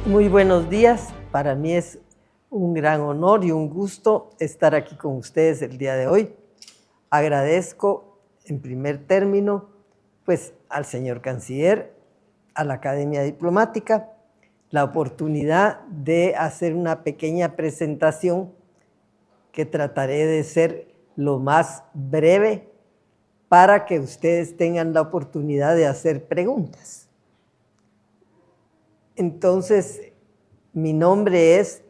Muy buenos días. Para mí es un gran honor y un gusto estar aquí con ustedes el día de hoy. Agradezco en primer término pues al señor canciller, a la Academia Diplomática, la oportunidad de hacer una pequeña presentación que trataré de ser lo más breve para que ustedes tengan la oportunidad de hacer preguntas. Entonces, mi nombre es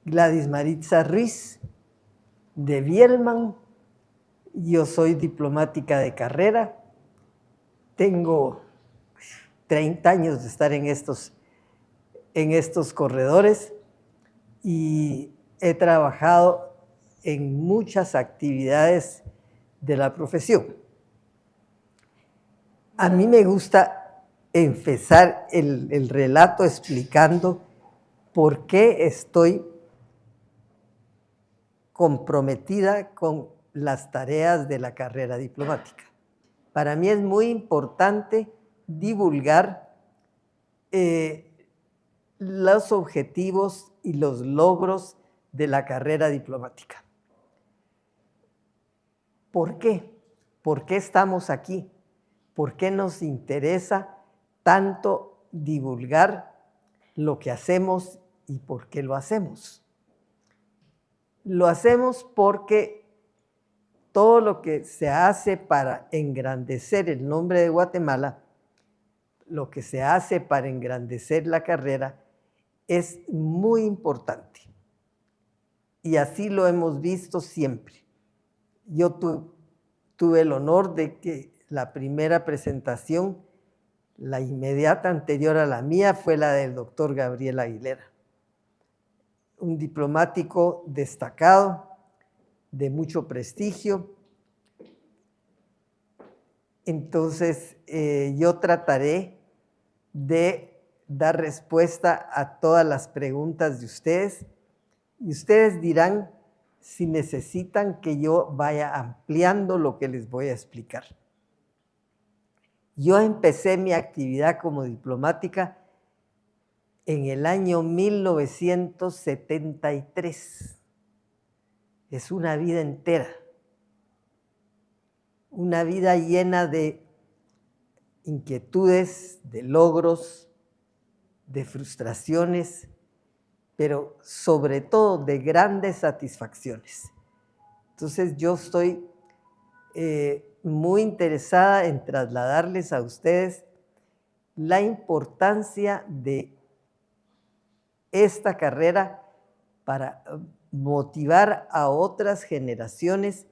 Gladys Maritza Ruiz de Bielman. Yo soy diplomática de carrera. Tengo 30 años de estar en estos corredores y he trabajado en muchas actividades de la profesión. A mí me gusta empezar el relato explicando por qué estoy comprometida con las tareas de la carrera diplomática. Para mí es muy importante divulgar los objetivos y los logros de la carrera diplomática. ¿Por qué? ¿Por qué estamos aquí? ¿Por qué nos interesa tanto divulgar lo que hacemos y por qué lo hacemos? Lo hacemos porque todo lo que se hace para engrandecer el nombre de Guatemala, lo que se hace para engrandecer la carrera, es muy importante. Y así lo hemos visto siempre. Yo tuve el honor de que la primera presentación, la inmediata anterior a la mía, fue la del doctor Gabriel Aguilera, un diplomático destacado, de mucho prestigio. Entonces, yo trataré de dar respuesta a todas las preguntas de ustedes y ustedes dirán si necesitan que yo vaya ampliando lo que les voy a explicar. Yo empecé mi actividad como diplomática en el año 1973. Es una vida entera. Una vida llena de inquietudes, de logros, de frustraciones, pero sobre todo de grandes satisfacciones. Entonces yo estoy muy interesada en trasladarles a ustedes la importancia de esta carrera para motivar a otras generaciones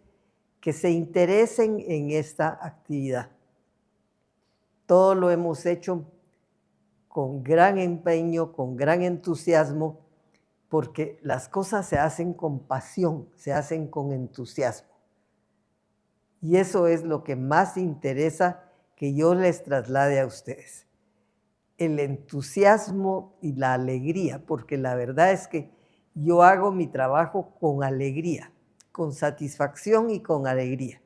que se interesen en esta actividad. Todo lo hemos hecho con gran empeño, con gran entusiasmo, porque las cosas se hacen con pasión, se hacen con entusiasmo. Y eso es lo que más interesa que yo les traslade a ustedes. El entusiasmo y la alegría, porque la verdad es que yo hago mi trabajo con alegría, con satisfacción y con alegría.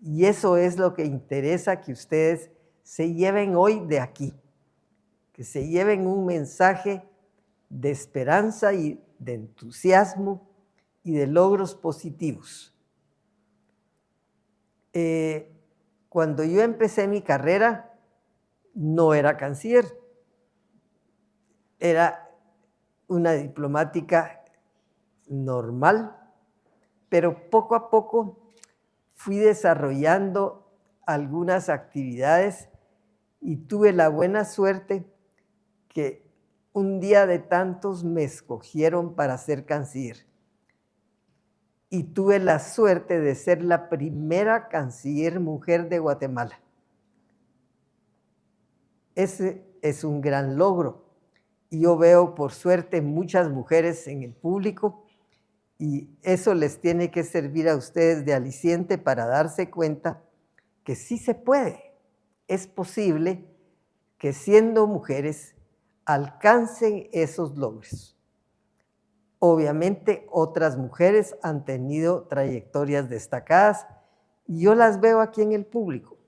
Y eso es lo que interesa que ustedes se lleven hoy de aquí, que se lleven un mensaje de esperanza y de entusiasmo y de logros positivos. Cuando yo empecé mi carrera, no era canciller, era una diplomática normal, pero poco a poco fui desarrollando algunas actividades y tuve la buena suerte que un día de tantos me escogieron para ser canciller. Y tuve la suerte de ser la primera canciller mujer de Guatemala. Ese es un gran logro. Y yo veo, por suerte, muchas mujeres en el público y eso les tiene que servir a ustedes de aliciente para darse cuenta que sí se puede. Es posible que siendo mujeres alcancen esos logros. Obviamente otras mujeres han tenido trayectorias destacadas y yo las veo aquí en el público.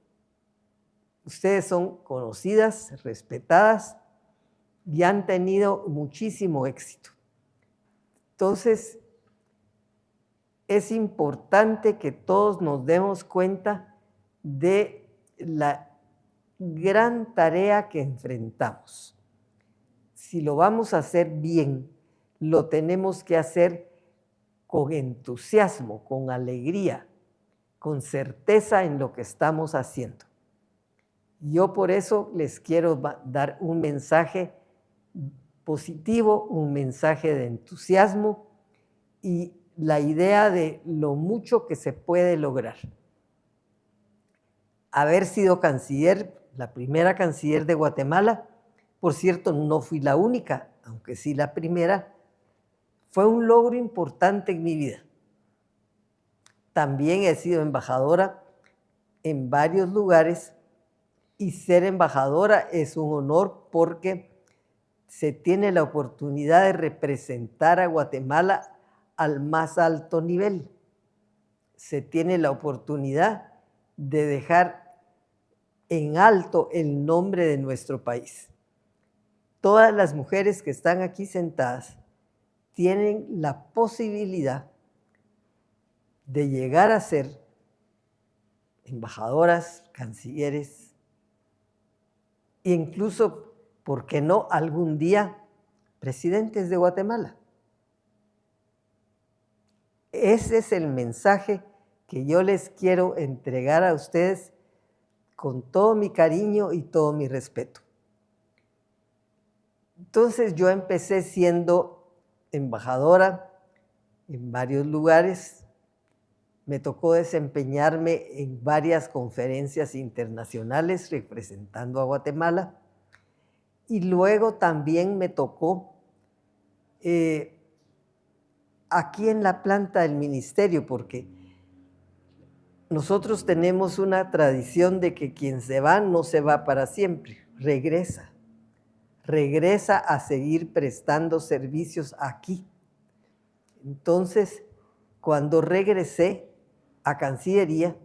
Ustedes son conocidas, respetadas y han tenido muchísimo éxito. Entonces, es importante que todos nos demos cuenta de la gran tarea que enfrentamos. Si lo vamos a hacer bien, lo tenemos que hacer con entusiasmo, con alegría, con certeza en lo que estamos haciendo. Yo por eso les quiero dar un mensaje positivo, un mensaje de entusiasmo y la idea de lo mucho que se puede lograr. Haber sido canciller, la primera canciller de Guatemala, por cierto, no fui la única, aunque sí la primera, fue un logro importante en mi vida. También he sido embajadora en varios lugares y ser embajadora es un honor porque se tiene la oportunidad de representar a Guatemala al más alto nivel. Se tiene la oportunidad de dejar en alto el nombre de nuestro país. Todas las mujeres que están aquí sentadas tienen la posibilidad de llegar a ser embajadoras, cancilleres, e incluso, ¿por qué no, algún día presidentes de Guatemala? Ese es el mensaje que yo les quiero entregar a ustedes con todo mi cariño y todo mi respeto. Entonces yo empecé siendo embajadora en varios lugares. Me tocó desempeñarme en varias conferencias internacionales representando a Guatemala. Y luego también me tocó aquí en la planta del ministerio, porque nosotros tenemos una tradición de que quien se va no se va para siempre, regresa a seguir prestando servicios aquí. Entonces, cuando regresé a Cancillería,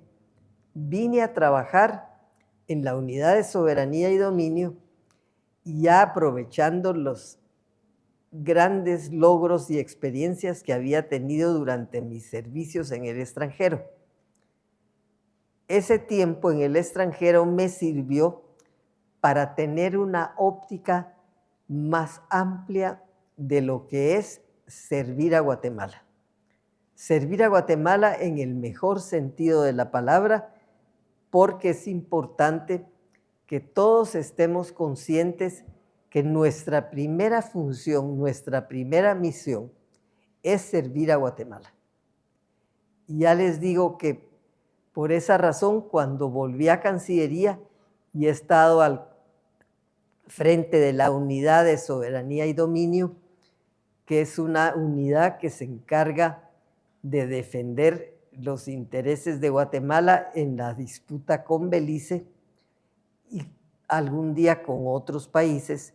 vine a trabajar en la Unidad de Soberanía y Dominio, y ya aprovechando los grandes logros y experiencias que había tenido durante mis servicios en el extranjero. Ese tiempo en el extranjero me sirvió para tener una óptica más amplia de lo que es servir a Guatemala. Servir a Guatemala en el mejor sentido de la palabra, porque es importante que todos estemos conscientes que nuestra primera función, nuestra primera misión es servir a Guatemala. Y ya les digo que por esa razón, cuando volví a Cancillería y he estado al frente de la Unidad de Soberanía y Dominio, que es una unidad que se encarga de defender los intereses de Guatemala en la disputa con Belice y algún día con otros países,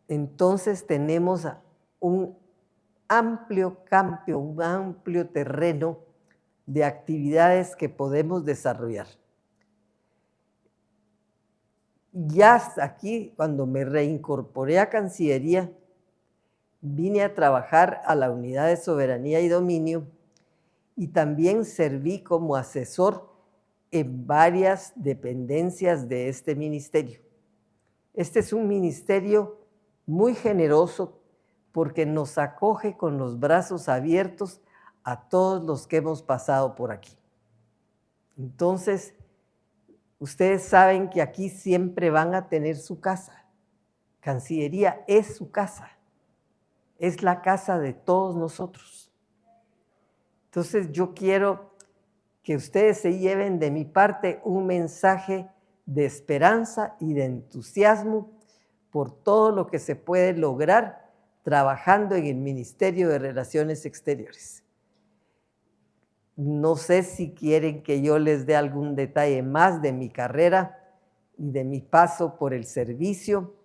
entonces tenemos un amplio campo, un amplio terreno de actividades que podemos desarrollar. Ya hasta aquí, cuando me reincorporé a Cancillería, vine a trabajar a la Unidad de Soberanía y Dominio y también serví como asesor en varias dependencias de este ministerio. Este es un ministerio muy generoso porque nos acoge con los brazos abiertos a todos los que hemos pasado por aquí. Entonces, ustedes saben que aquí siempre van a tener su casa. Cancillería es su casa. Es la casa de todos nosotros. Entonces, yo quiero que ustedes se lleven de mi parte un mensaje de esperanza y de entusiasmo por todo lo que se puede lograr trabajando en el Ministerio de Relaciones Exteriores. No sé si quieren que yo les dé algún detalle más de mi carrera y de mi paso por el servicio,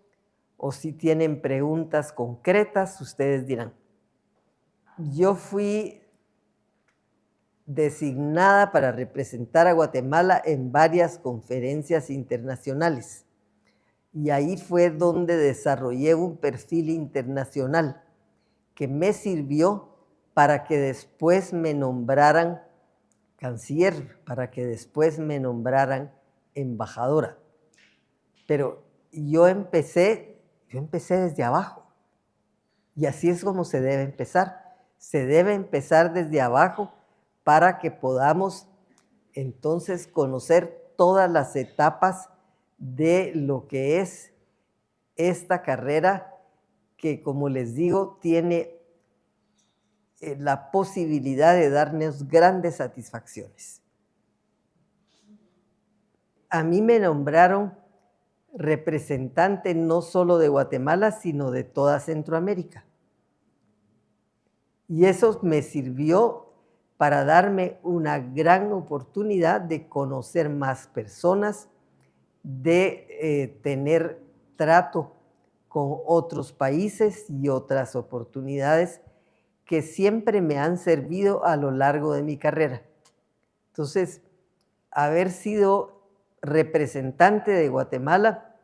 o si tienen preguntas concretas, ustedes dirán. Yo fui designada para representar a Guatemala en varias conferencias internacionales. y ahí fue donde desarrollé un perfil internacional que me sirvió para que después me nombraran canciller, para que después me nombraran embajadora. Pero yo empecé desde abajo. Y así es como se debe empezar. Se debe empezar desde abajo para que podamos entonces conocer todas las etapas de lo que es esta carrera que, como les digo, tiene la posibilidad de darnos grandes satisfacciones. A mí me nombraron representante no solo de Guatemala, sino de toda Centroamérica. Y eso me sirvió para darme una gran oportunidad de conocer más personas, de tener trato con otros países y otras oportunidades que siempre me han servido a lo largo de mi carrera. Entonces, haber sido representante de Guatemala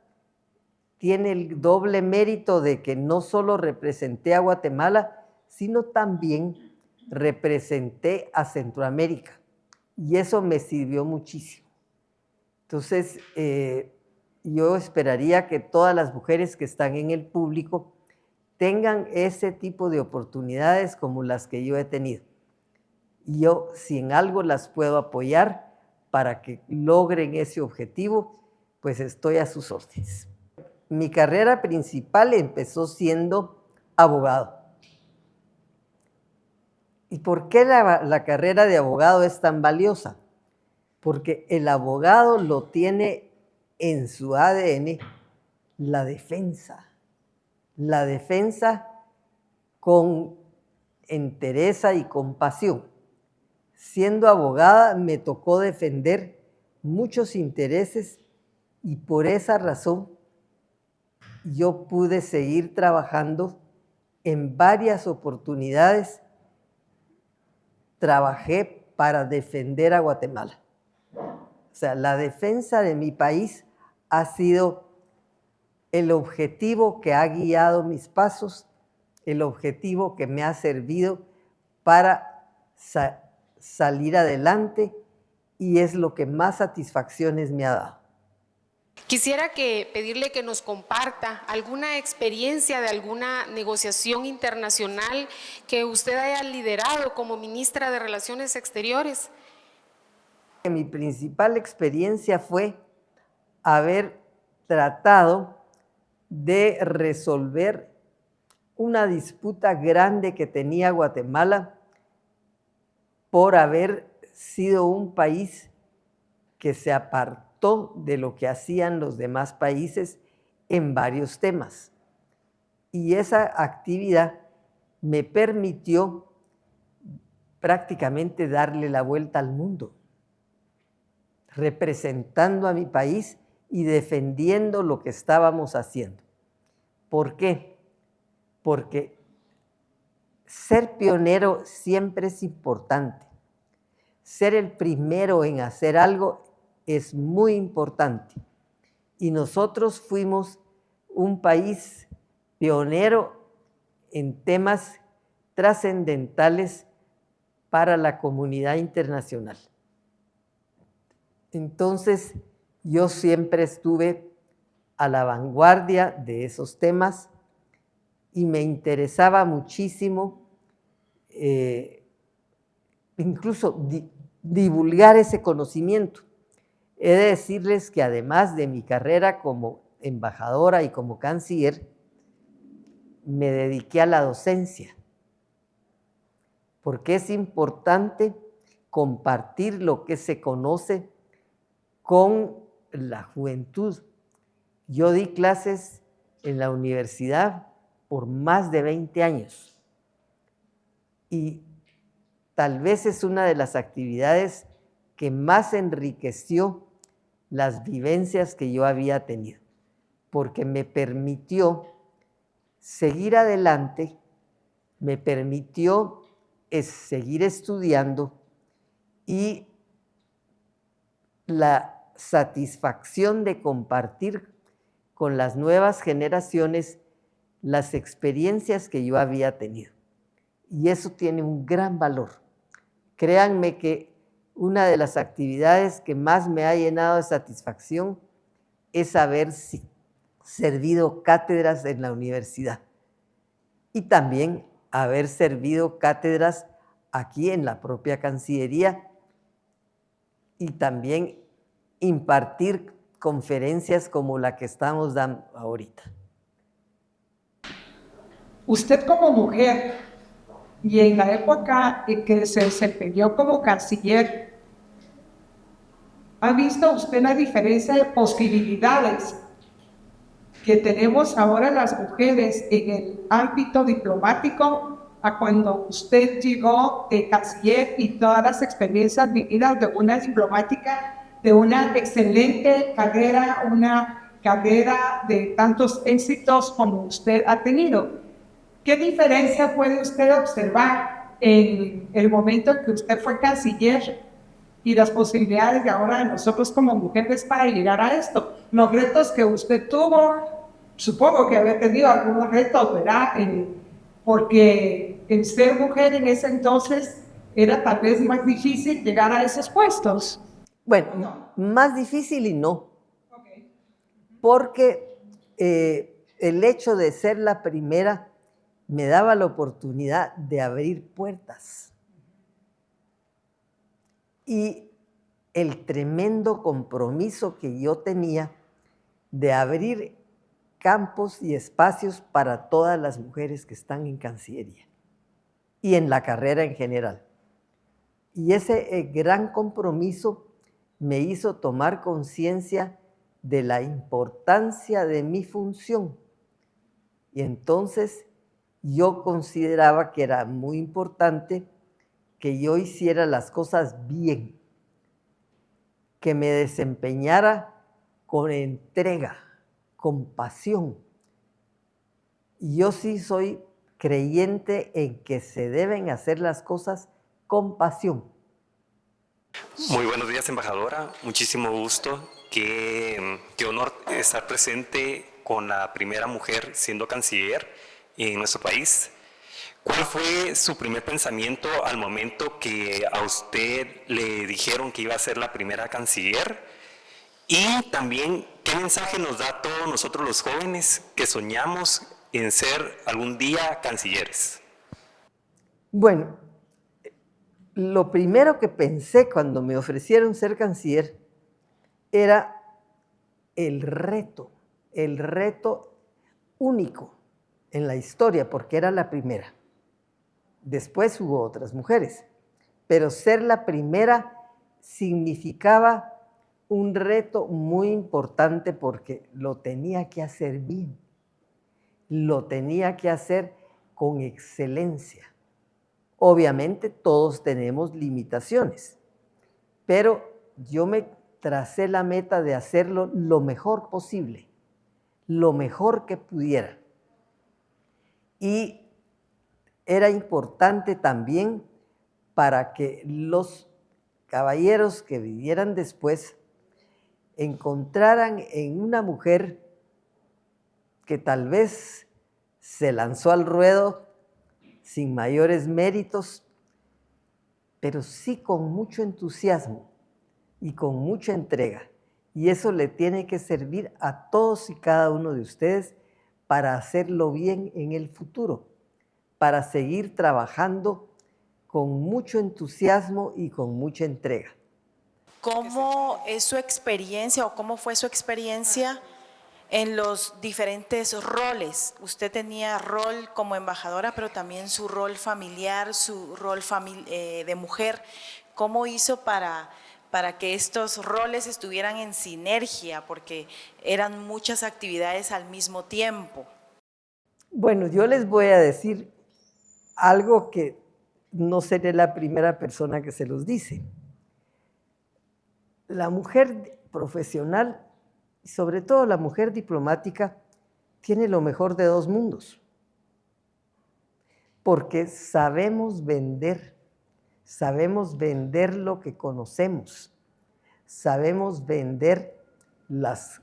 tiene el doble mérito de que no solo representé a Guatemala, sino también representé a Centroamérica. Y eso me sirvió muchísimo. Entonces, yo esperaría que todas las mujeres que están en el público tengan ese tipo de oportunidades como las que yo he tenido. Y yo, si en algo las puedo apoyar para que logren ese objetivo, pues estoy a sus órdenes. Mi carrera principal empezó siendo abogado. ¿Y por qué la carrera de abogado es tan valiosa? Porque el abogado lo tiene en su ADN la defensa con entereza y compasión. Siendo abogada me tocó defender muchos intereses y por esa razón yo pude seguir trabajando en varias oportunidades. Trabajé para defender a Guatemala. O sea, la defensa de mi país ha sido el objetivo que ha guiado mis pasos, el objetivo que me ha servido para salir adelante y es lo que más satisfacciones me ha dado. Quisiera pedirle que nos comparta alguna experiencia de alguna negociación internacional que usted haya liderado como ministra de Relaciones Exteriores. Mi principal experiencia fue haber tratado de resolver una disputa grande que tenía Guatemala por haber sido un país que se apartó de lo que hacían los demás países en varios temas. Y esa actividad me permitió prácticamente darle la vuelta al mundo, representando a mi país y defendiendo lo que estábamos haciendo. ¿Por qué? Porque ser pionero siempre es importante. Ser el primero en hacer algo es muy importante. Y nosotros fuimos un país pionero en temas trascendentales para la comunidad internacional. Entonces, yo siempre estuve a la vanguardia de esos temas y me interesaba muchísimo incluso divulgar ese conocimiento. He de decirles que además de mi carrera como embajadora y como canciller, me dediqué a la docencia, porque es importante compartir lo que se conoce con la juventud. Yo di clases en la universidad por más de 20 años y tal vez es una de las actividades que más enriqueció las vivencias que yo había tenido, porque me permitió seguir adelante, me permitió seguir estudiando y la satisfacción de compartir con las nuevas generaciones las experiencias que yo había tenido. Y eso tiene un gran valor. Créanme que una de las actividades que más me ha llenado de satisfacción es haber servido cátedras en la universidad y también haber servido cátedras aquí en la propia Cancillería y también impartir conferencias como la que estamos dando ahorita. Usted como mujer y en la época en que se desempeñó como canciller, ¿ha visto usted la diferencia de posibilidades que tenemos ahora las mujeres en el ámbito diplomático a cuando usted llegó de canciller y todas las experiencias vividas de una diplomática, de una excelente carrera, una carrera de tantos éxitos como usted ha tenido? ¿Qué diferencia puede usted observar en el momento en que usted fue canciller y las posibilidades de ahora de nosotros como mujeres para llegar a esto? Los retos que usted tuvo, supongo que había tenido algunos retos, ¿verdad? Porque el ser mujer en ese entonces era tal vez más difícil llegar a esos puestos. Bueno, más difícil y no. Porque el hecho de ser la primera me daba la oportunidad de abrir puertas. Y el tremendo compromiso que yo tenía de abrir campos y espacios para todas las mujeres que están en Cancillería y en la carrera en general. Y ese gran compromiso me hizo tomar conciencia de la importancia de mi función. Y entonces yo consideraba que era muy importante que yo hiciera las cosas bien, que me desempeñara con entrega, con pasión. Y yo sí soy creyente en que se deben hacer las cosas con pasión. Muy buenos días, embajadora. Muchísimo gusto. Qué honor estar presente con la primera mujer siendo canciller en nuestro país. ¿Cuál fue su primer pensamiento al momento que a usted le dijeron que iba a ser la primera canciller? Y también, ¿qué mensaje nos da a todos nosotros los jóvenes que soñamos en ser algún día cancilleres? Bueno, lo primero que pensé cuando me ofrecieron ser canciller era el reto único en la historia, porque era la primera. Después hubo otras mujeres, pero ser la primera significaba un reto muy importante porque lo tenía que hacer bien, lo tenía que hacer con excelencia. Obviamente todos tenemos limitaciones, pero yo me tracé la meta de hacerlo lo mejor posible, lo mejor que pudiera. Y era importante también para que los caballeros que vivieran después encontraran en una mujer que tal vez se lanzó al ruedo sin mayores méritos, pero sí con mucho entusiasmo y con mucha entrega. Y eso le tiene que servir a todos y cada uno de ustedes para hacerlo bien en el futuro, para seguir trabajando con mucho entusiasmo y con mucha entrega. ¿Cómo es su experiencia o cómo fue su experiencia en los diferentes roles? Usted tenía rol como embajadora, pero también su rol familiar, su rol de mujer. ¿Cómo hizo para que estos roles estuvieran en sinergia? Porque eran muchas actividades al mismo tiempo. Bueno, yo les voy a decir algo que no seré la primera persona que se los dice. La mujer profesional, y sobre todo la mujer diplomática, tiene lo mejor de dos mundos. Porque sabemos vender lo que conocemos, sabemos vender las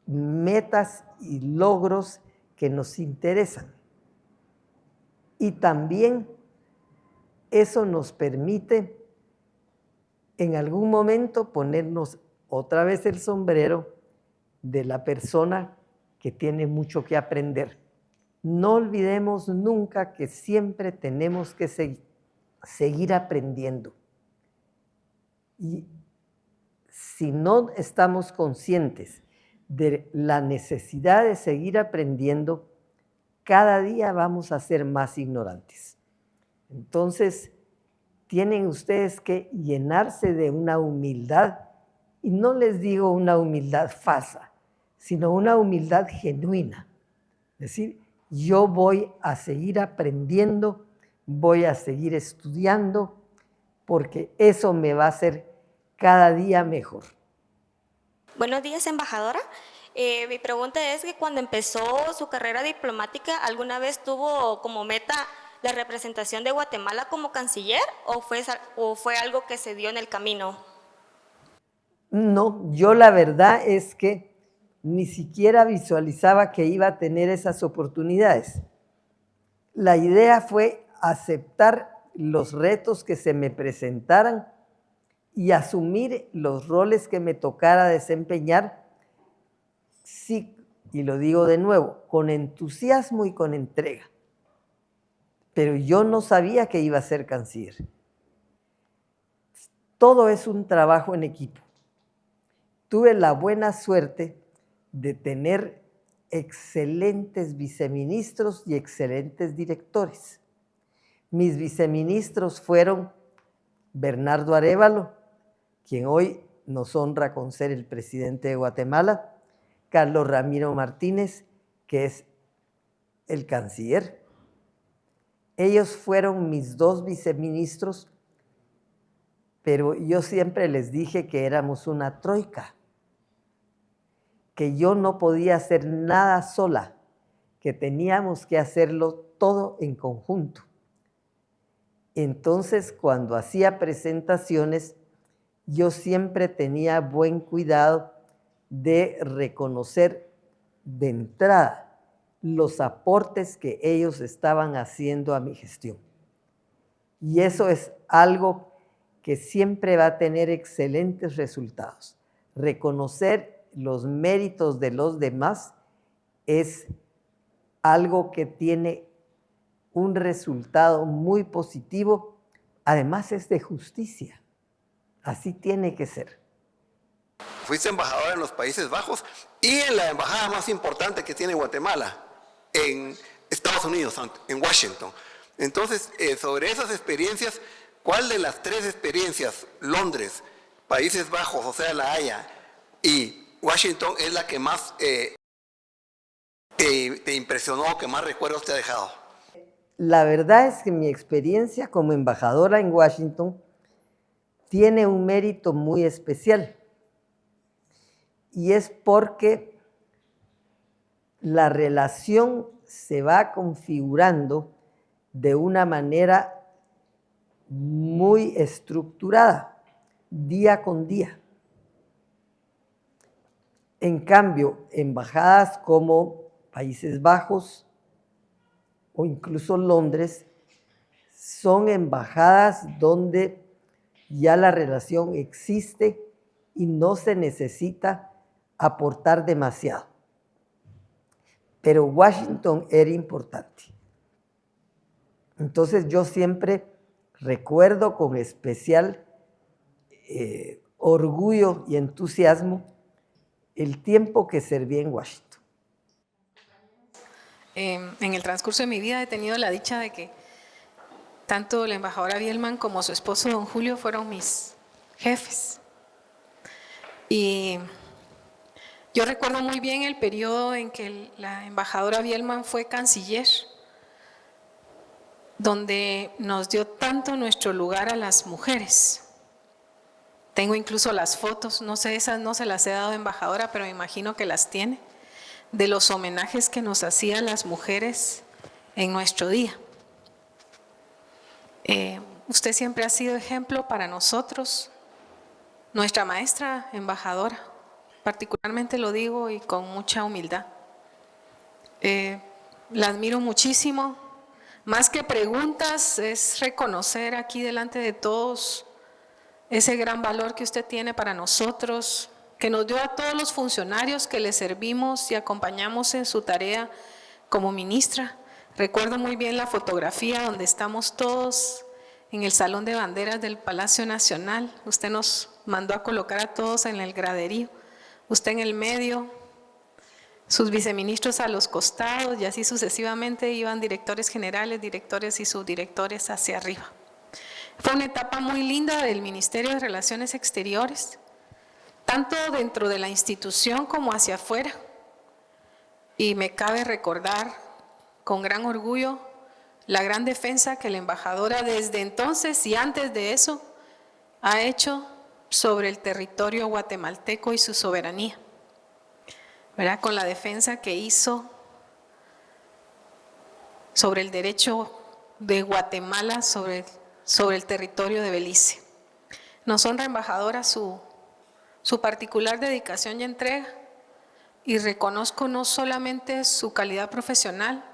metas y logros que nos interesan. Y también eso nos permite en algún momento ponernos otra vez el sombrero de la persona que tiene mucho que aprender. No olvidemos nunca que siempre tenemos que seguir aprendiendo. Y si no estamos conscientes de la necesidad de seguir aprendiendo, cada día vamos a ser más ignorantes. Entonces, tienen ustedes que llenarse de una humildad, y no les digo una humildad falsa, sino una humildad genuina. Es decir, yo voy a seguir aprendiendo, voy a seguir estudiando, porque eso me va a hacer cada día mejor. Buenos días, embajadora. Mi pregunta es que cuando empezó su carrera diplomática, ¿alguna vez tuvo como meta la representación de Guatemala como canciller o fue algo que se dio en el camino? No, yo la verdad es que ni siquiera visualizaba que iba a tener esas oportunidades. La idea fue aceptar los retos que se me presentaran y asumir los roles que me tocara desempeñar, sí, y lo digo de nuevo, con entusiasmo y con entrega. Pero yo no sabía que iba a ser canciller. Todo es un trabajo en equipo. Tuve la buena suerte de tener excelentes viceministros y excelentes directores. Mis viceministros fueron Bernardo Arévalo, quien hoy nos honra con ser el presidente de Guatemala, Carlos Ramiro Martínez, que es el canciller. Ellos fueron mis dos viceministros, pero yo siempre les dije que éramos una troika, que yo no podía hacer nada sola, que teníamos que hacerlo todo en conjunto. Entonces, cuando hacía presentaciones, yo siempre tenía buen cuidado de reconocer de entrada los aportes que ellos estaban haciendo a mi gestión. Y eso es algo que siempre va a tener excelentes resultados. Reconocer los méritos de los demás es algo que tiene un resultado muy positivo, además es de justicia. Así tiene que ser. Fuiste embajadora en los Países Bajos y en la embajada más importante que tiene Guatemala, en Estados Unidos, en Washington. Entonces, sobre esas experiencias, ¿cuál de las tres experiencias, Londres, Países Bajos, o sea, La Haya, y Washington, es la que más te impresionó, que más recuerdos te ha dejado? La verdad es que mi experiencia como embajadora en Washington tiene un mérito muy especial. Y es porque la relación se va configurando de una manera muy estructurada, día con día. En cambio, embajadas como Países Bajos o incluso Londres son embajadas donde ya la relación existe y no se necesita aportar demasiado. Pero Washington era importante. Entonces yo siempre recuerdo con especial orgullo y entusiasmo el tiempo que serví en Washington. En el transcurso de mi vida he tenido la dicha de que tanto la embajadora Bielman como su esposo don Julio fueron mis jefes. Y yo recuerdo muy bien el periodo en que la embajadora Bielman fue canciller, donde nos dio tanto nuestro lugar a las mujeres. Tengo incluso las fotos, no sé, esas no se las he dado a embajadora, pero me imagino que las tiene, de los homenajes que nos hacían las mujeres en nuestro día. Usted siempre ha sido ejemplo para nosotros, nuestra maestra embajadora. particularmente lo digo y con mucha humildad. La admiro muchísimo. Más que preguntas, es reconocer aquí delante de todos ese gran valor que usted tiene para nosotros, que nos dio a todos los funcionarios que le servimos y acompañamos en su tarea como ministra. Recuerdo muy bien la fotografía donde estamos todos en el Salón de Banderas del Palacio Nacional. Usted nos mandó a colocar a todos en el graderío, usted en el medio, sus viceministros a los costados y así sucesivamente iban directores generales, directores y subdirectores hacia arriba. Fue una etapa muy linda del Ministerio de Relaciones Exteriores, tanto dentro de la institución como hacia afuera. Y me cabe recordar con gran orgullo la gran defensa que la embajadora desde entonces y antes de eso ha hecho sobre el territorio guatemalteco y su soberanía, ¿verdad? Con la defensa que hizo sobre el derecho de Guatemala sobre el territorio de Belice. Nos honra, embajadora, su particular dedicación y entrega, y reconozco no solamente su calidad profesional,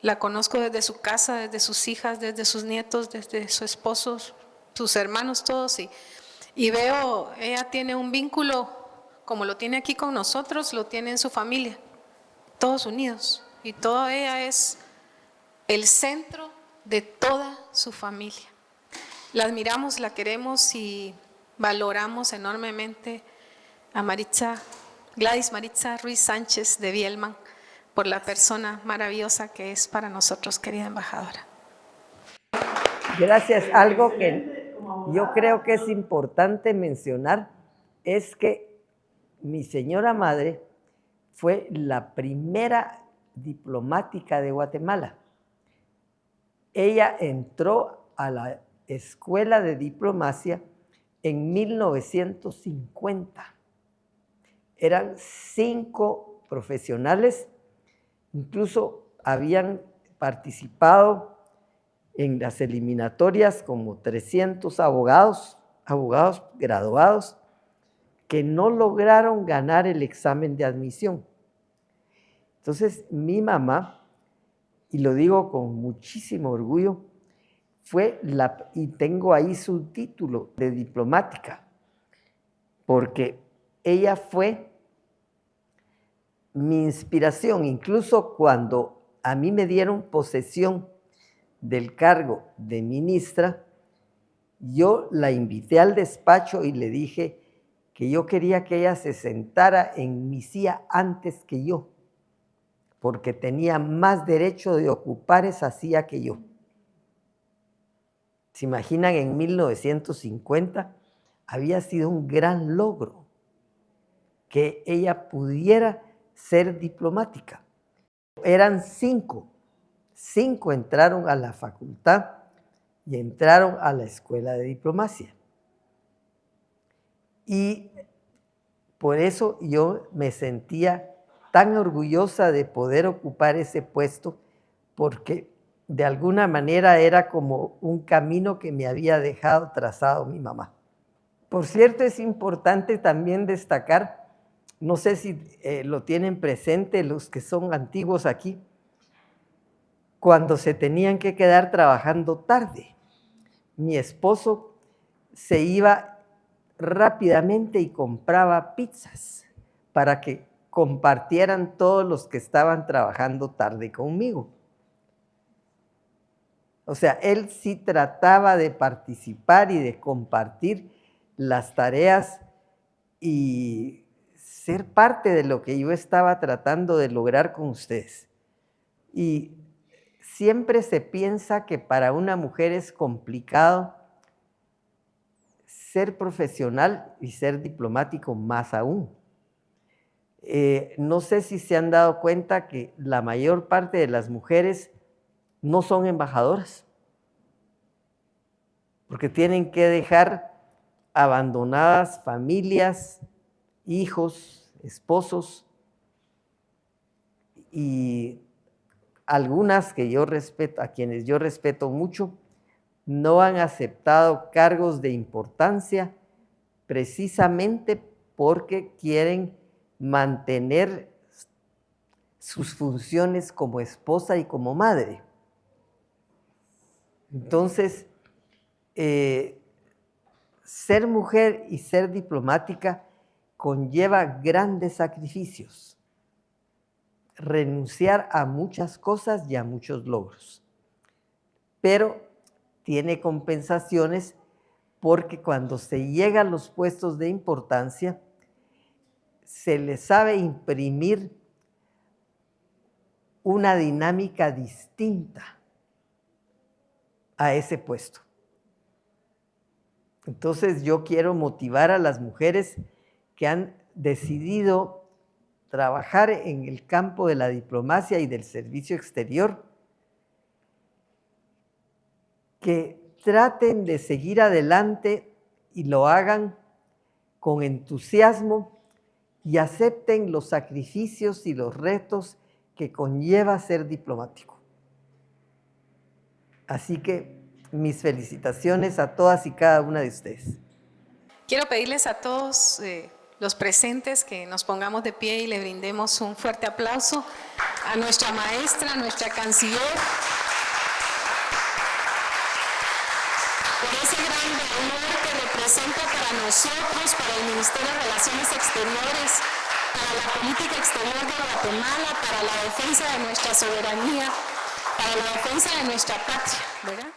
la conozco desde su casa, desde sus hijas, desde sus nietos, desde su esposo, sus hermanos, todos, y veo, ella tiene un vínculo, como lo tiene aquí con nosotros, lo tiene en su familia, todos unidos, y toda ella es el centro de toda su familia. La admiramos, la queremos y valoramos enormemente a Gladys Maritza Ruiz Sánchez de Bielman por la persona maravillosa que es para nosotros, querida embajadora. Gracias. Algo que yo creo que es importante mencionar es que mi señora madre fue la primera diplomática de Guatemala. Ella entró a la Escuela de Diplomacia en 1950. Eran 5 profesionales, incluso habían participado en las eliminatorias como 300 abogados graduados que no lograron ganar el examen de admisión. Entonces, mi mamá, y lo digo con muchísimo orgullo, y tengo ahí su título de diplomática, porque ella fue mi inspiración. Incluso cuando a mí me dieron posesión del cargo de ministra, yo la invité al despacho y le dije que yo quería que ella se sentara en mi silla antes que yo, porque tenía más derecho de ocupar esa silla que yo. ¿Se imaginan? En 1950 había sido un gran logro que ella pudiera ser diplomática. Eran 5 entraron a la facultad y entraron a la escuela de diplomacia. Y por eso yo me sentía tan orgullosa de poder ocupar ese puesto, porque de alguna manera era como un camino que me había dejado trazado mi mamá. Por cierto, es importante también destacar, no sé si lo tienen presente los que son antiguos aquí, cuando se tenían que quedar trabajando tarde. Mi esposo se iba rápidamente y compraba pizzas para que compartieran todos los que estaban trabajando tarde conmigo. O sea, él sí trataba de participar y de compartir las tareas y ser parte de lo que yo estaba tratando de lograr con ustedes. Y siempre se piensa que para una mujer es complicado ser profesional y ser diplomático más aún. No sé si se han dado cuenta que la mayor parte de las mujeres no son embajadoras, porque tienen que dejar abandonadas familias, hijos, esposos, y algunas que yo respeto, a quienes yo respeto mucho, no han aceptado cargos de importancia precisamente porque quieren mantener sus funciones como esposa y como madre. Entonces, ser mujer y ser diplomática conlleva grandes sacrificios, renunciar a muchas cosas y a muchos logros, pero tiene compensaciones porque cuando se llega a los puestos de importancia, se le sabe imprimir una dinámica distinta a ese puesto. Entonces yo quiero motivar a las mujeres que han decidido trabajar en el campo de la diplomacia y del servicio exterior, que traten de seguir adelante y lo hagan con entusiasmo y acepten los sacrificios y los retos que conlleva ser diplomático. Así que mis felicitaciones a todas y cada una de ustedes. Quiero pedirles a todos los presentes que nos pongamos de pie y le brindemos un fuerte aplauso a nuestra maestra, nuestra canciller, por ese gran valor que representa para nosotros, para el Ministerio de Relaciones Exteriores, para la política exterior de Guatemala, para la defensa de nuestra soberanía, para la defensa de nuestra patria, ¿verdad?